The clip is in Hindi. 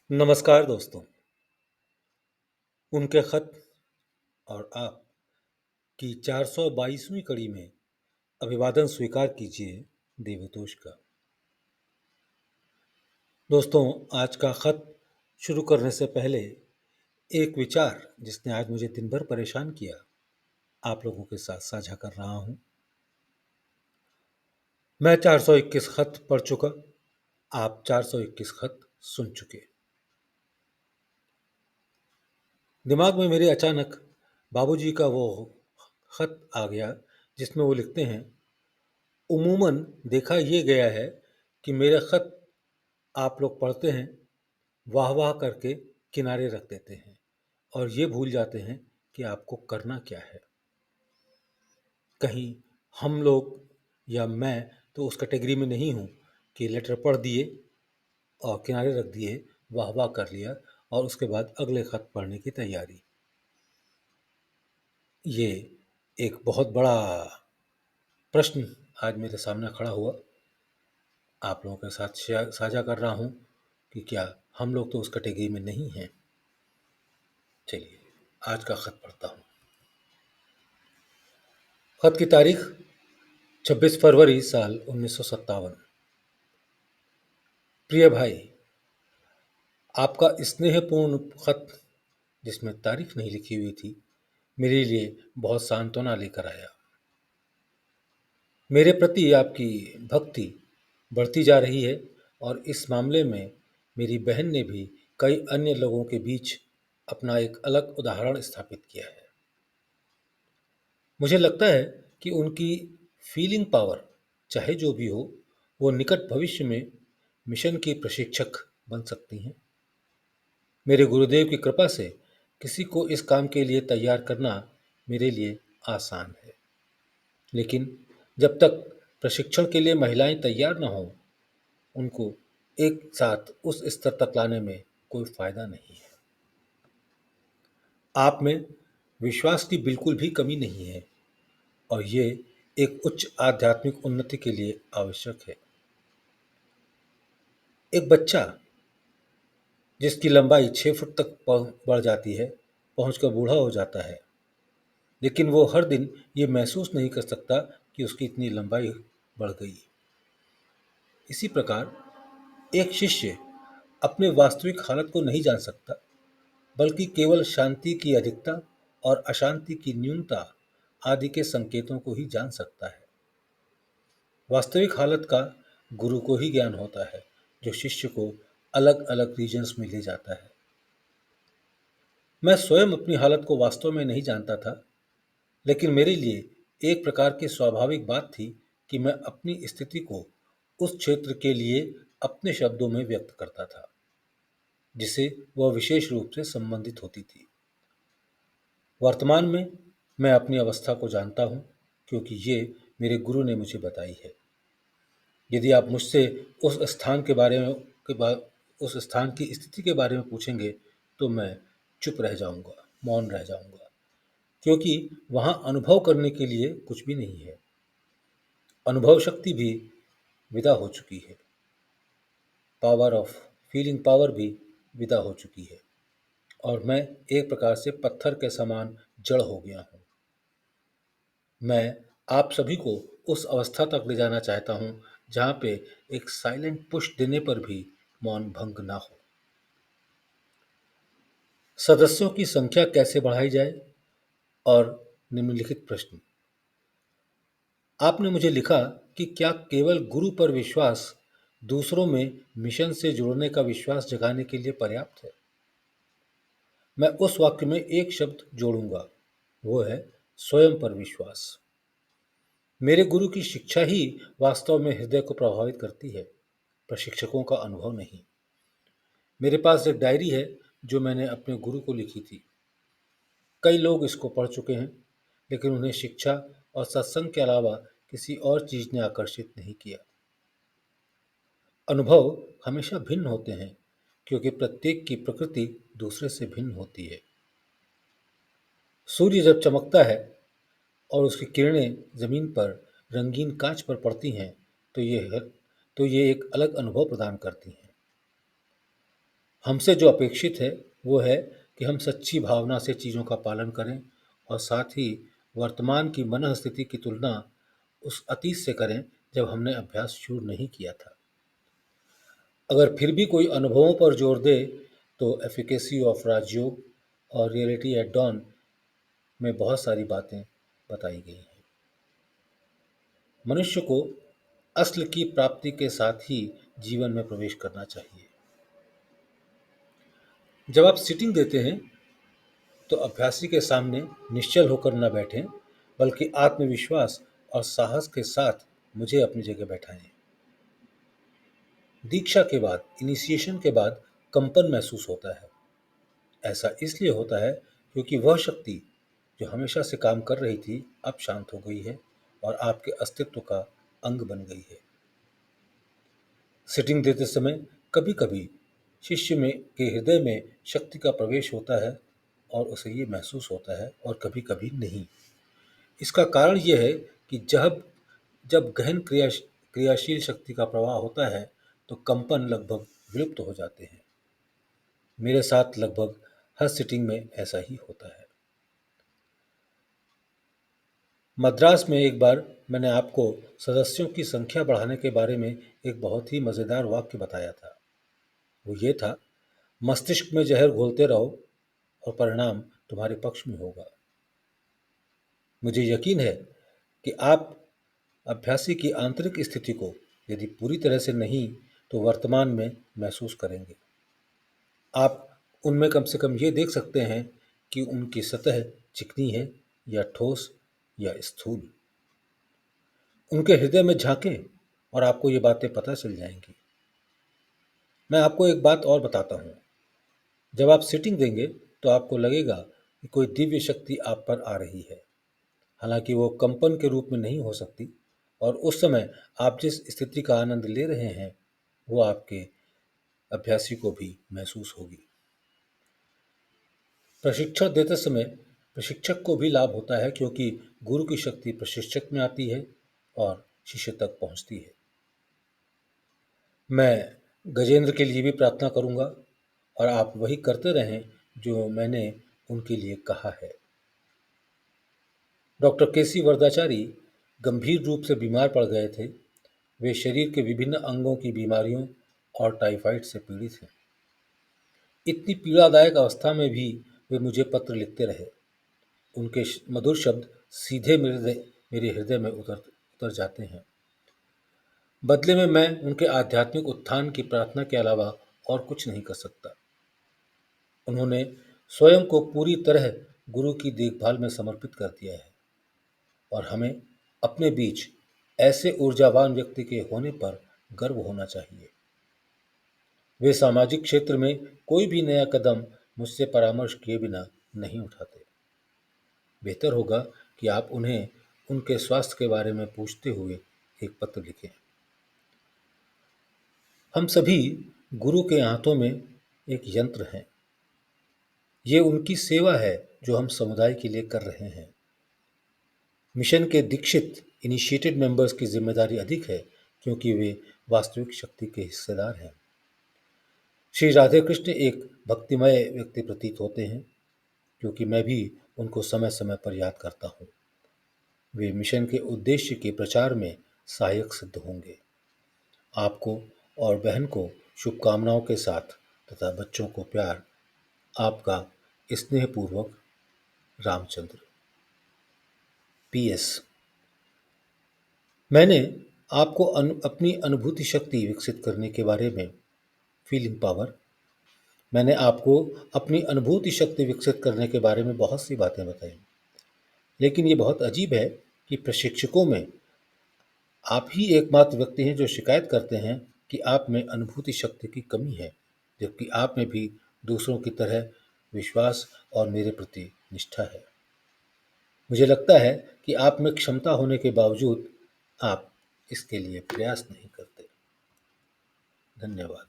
नमस्कार दोस्तों। उनके खत और आप की 422वीं कड़ी में अभिवादन स्वीकार कीजिए देवतोष का। दोस्तों, आज का खत शुरू करने से पहले एक विचार जिसने आज मुझे दिन भर परेशान किया, आप लोगों के साथ साझा कर रहा हूं। मैं 421 खत पढ़ चुका, आप 421 खत सुन चुके। दिमाग में मेरे अचानक बाबूजी का वो खत आ गया जिसमें वो लिखते हैं, उमूमन देखा ये गया है कि मेरे खत आप लोग पढ़ते हैं, वाह वाह करके किनारे रख देते हैं और ये भूल जाते हैं कि आपको करना क्या है। कहीं हम लोग या मैं तो उस कैटेगरी में नहीं हूँ कि लेटर पढ़ दिए और किनारे रख दिए, वाह वाह कर लिया और उसके बाद अगले खत पढ़ने की तैयारी। ये एक बहुत बड़ा प्रश्न आज मेरे सामने खड़ा हुआ। आप लोगों के साथ साझा कर रहा हूँ कि क्या हम लोग तो उस कैटेगरी में नहीं हैं। चलिए आज का खत पढ़ता हूँ। खत की तारीख 26 फरवरी साल 1957। प्रिय भाई, आपका स्नेहपूर्ण खत जिसमें तारीख नहीं लिखी हुई थी, मेरे लिए बहुत सांत्वना लेकर आया। मेरे प्रति आपकी भक्ति बढ़ती जा रही है और इस मामले में मेरी बहन ने भी कई अन्य लोगों के बीच अपना एक अलग उदाहरण स्थापित किया है। मुझे लगता है कि उनकी फीलिंग पावर, चाहे जो भी हो, वो निकट भविष्य में मिशन की प्रशिक्षक बन सकती हैं। मेरे गुरुदेव की कृपा से किसी को इस काम के लिए तैयार करना मेरे लिए आसान है, लेकिन जब तक प्रशिक्षण के लिए महिलाएं तैयार न हों, उनको एक साथ उस स्तर तक लाने में कोई फायदा नहीं है। आप में विश्वास की बिल्कुल भी कमी नहीं है और ये एक उच्च आध्यात्मिक उन्नति के लिए आवश्यक है। एक बच्चा जिसकी लंबाई 6 फुट तक बढ़ जाती है, पहुंचकर बूढ़ा हो जाता है, लेकिन वो हर दिन ये महसूस नहीं कर सकता कि उसकी इतनी लंबाई बढ़ गई। इसी प्रकार एक शिष्य अपने वास्तविक हालत को नहीं जान सकता, बल्कि केवल शांति की अधिकता और अशांति की न्यूनता आदि के संकेतों को ही जान सकता है। वास्तविक हालत का गुरु को ही ज्ञान होता है, जो शिष्य को अलग अलग रीजन्स में ले जाता है। मैं स्वयं अपनी हालत को वास्तव में नहीं जानता था, लेकिन मेरे लिए एक प्रकार की स्वाभाविक बात थी कि मैं अपनी स्थिति को उस क्षेत्र के लिए अपने शब्दों में व्यक्त करता था, जिसे वह विशेष रूप से संबंधित होती थी। वर्तमान में मैं अपनी अवस्था को जानता हूँ, क्योंकि ये मेरे गुरु ने मुझे बताई है। यदि आप मुझसे उस स्थान के बारे में उस स्थान की स्थिति के बारे में पूछेंगे, तो मैं चुप रह जाऊंगा, मौन रह जाऊंगा, क्योंकि वहाँ अनुभव करने के लिए कुछ भी नहीं है। अनुभव शक्ति भी विदा हो चुकी है, पावर ऑफ फीलिंग पावर भी विदा हो चुकी है और मैं एक प्रकार से पत्थर के समान जड़ हो गया हूँ। मैं आप सभी को उस अवस्था तक ले जाना चाहता हूँ जहाँ पे एक साइलेंट पुश देने पर भी मौन भंग ना हो। सदस्यों की संख्या कैसे बढ़ाई जाए और निम्नलिखित प्रश्न। आपने मुझे लिखा कि क्या केवल गुरु पर विश्वास दूसरों में मिशन से जुड़ने का विश्वास जगाने के लिए पर्याप्त है। मैं उस वाक्य में एक शब्द जोड़ूंगा, वो है स्वयं पर विश्वास। मेरे गुरु की शिक्षा ही वास्तव में हृदय को प्रभावित करती है, प्रशिक्षकों का अनुभव नहीं। मेरे पास एक डायरी है जो मैंने अपने गुरु को लिखी थी। कई लोग इसको पढ़ चुके हैं, लेकिन उन्हें शिक्षा और सत्संग के अलावा किसी और चीज ने आकर्षित नहीं किया। अनुभव हमेशा भिन्न होते हैं, क्योंकि प्रत्येक की प्रकृति दूसरे से भिन्न होती है। सूर्य जब चमकता है और उसकी किरणें जमीन पर रंगीन कांच पर पड़ती हैं, तो ये एक अलग अनुभव प्रदान करती हैं। हमसे जो अपेक्षित है वो है कि हम सच्ची भावना से चीज़ों का पालन करें और साथ ही वर्तमान की मनःस्थिति की तुलना उस अतीत से करें जब हमने अभ्यास शुरू नहीं किया था। अगर फिर भी कोई अनुभवों पर जोर दे तो एफिकेसी ऑफ राजयोग और रियलिटी एट डॉन में बहुत सारी बातें बताई गई हैं। मनुष्य को असल की प्राप्ति के साथ ही जीवन में प्रवेश करना चाहिए। जब आप सिटिंग देते हैं तो अभ्यासी के सामने निश्चल होकर न बैठें, बल्कि आत्मविश्वास और साहस के साथ मुझे अपनी जगह बैठाएं। दीक्षा के बाद, इनिशिएशन के बाद कंपन महसूस होता है। ऐसा इसलिए होता है क्योंकि वह शक्ति जो हमेशा से काम कर रही थी अब शांत हो गई है और आपके अस्तित्व का अंग बन गई है। सिटिंग देते समय कभी कभी शिष्य में के हृदय में शक्ति का प्रवेश होता है और उसे ये महसूस होता है और कभी कभी नहीं। इसका कारण यह है कि जब जब गहन क्रियाशील शक्ति का प्रवाह होता है तो कंपन लगभग विलुप्त हो जाते हैं। मेरे साथ लगभग हर सिटिंग में ऐसा ही होता है। मद्रास में एक बार मैंने आपको सदस्यों की संख्या बढ़ाने के बारे में एक बहुत ही मज़ेदार वाक्य बताया था। वो ये था, मस्तिष्क में जहर घोलते रहो और परिणाम तुम्हारे पक्ष में होगा। मुझे यकीन है कि आप अभ्यासी की आंतरिक स्थिति को यदि पूरी तरह से नहीं तो वर्तमान में महसूस करेंगे। आप उनमें कम से कम ये देख सकते हैं कि उनकी सतह चिकनी है या ठोस या स्थूल। उनके हृदय में झांकें और आपको ये बातें पता चल जाएंगी। मैं आपको एक बात और बताता हूँ। जब आप सिटिंग देंगे तो आपको लगेगा कि कोई दिव्य शक्ति आप पर आ रही है। हालांकि वो कंपन के रूप में नहीं हो सकती और उस समय आप जिस स्थिति का आनंद ले रहे हैं वो आपके अभ्यासी को भी महसूस होगी। प्रशिक्षण देते समय प्रशिक्षक को भी लाभ होता है क्योंकि गुरु की शक्ति प्रशिक्षक में आती है और शिष्य तक पहुंचती है। मैं गजेंद्र के लिए भी प्रार्थना करूंगा और आप वही करते रहें जो मैंने उनके लिए कहा है। डॉक्टर केसी वरदाचारी गंभीर रूप से बीमार पड़ गए थे। वे शरीर के विभिन्न अंगों की बीमारियों और टाइफाइड से पीड़ित हैं। इतनी पीड़ादायक अवस्था में भी वे मुझे पत्र लिखते रहे। उनके मधुर शब्द सीधे मेरे हृदय में उतर जाते हैं। बदले में मैं उनके आध्यात्मिक उत्थान की प्रार्थना के अलावा और कुछ नहीं कर सकता। उन्होंने स्वयं को पूरी तरह गुरु की देखभाल में समर्पित कर दिया है और हमें अपने बीच ऐसे ऊर्जावान व्यक्ति के होने पर गर्व होना चाहिए। वे सामाजिक क्षेत्र में कोई भी नया कदम मुझसे परामर्श किए बिना नहीं उठाते। बेहतर होगा कि आप उन्हें उनके स्वास्थ्य के बारे में पूछते हुए एक पत्र लिखें। हम सभी गुरु के हाथों में एक यंत्र हैं। ये उनकी सेवा है जो हम समुदाय के लिए कर रहे हैं। मिशन के दीक्षित इनिशिएटेड मेंबर्स की जिम्मेदारी अधिक है क्योंकि वे वास्तविक शक्ति के हिस्सेदार हैं। श्री राधे कृष्ण एक भक्तिमय व्यक्ति प्रतीत होते हैं क्योंकि मैं भी उनको समय समय पर याद करता हूँ। वे मिशन के उद्देश्य के प्रचार में सहायक सिद्ध होंगे। आपको और बहन को शुभकामनाओं के साथ तथा बच्चों को प्यार, आपका स्नेहपूर्वक रामचंद्र। PS, मैंने आपको अपनी अनुभूति शक्ति विकसित करने के बारे में फीलिंग पावर मैंने आपको अपनी अनुभूति शक्ति विकसित करने के बारे में बहुत सी बातें बताई, लेकिन ये बहुत अजीब है कि प्रशिक्षकों में आप ही एकमात्र व्यक्ति हैं जो शिकायत करते हैं कि आप में अनुभूति शक्ति की कमी है, जबकि आप में भी दूसरों की तरह विश्वास और मेरे प्रति निष्ठा है। मुझे लगता है कि आप में क्षमता होने के बावजूद आप इसके लिए प्रयास नहीं करते। धन्यवाद।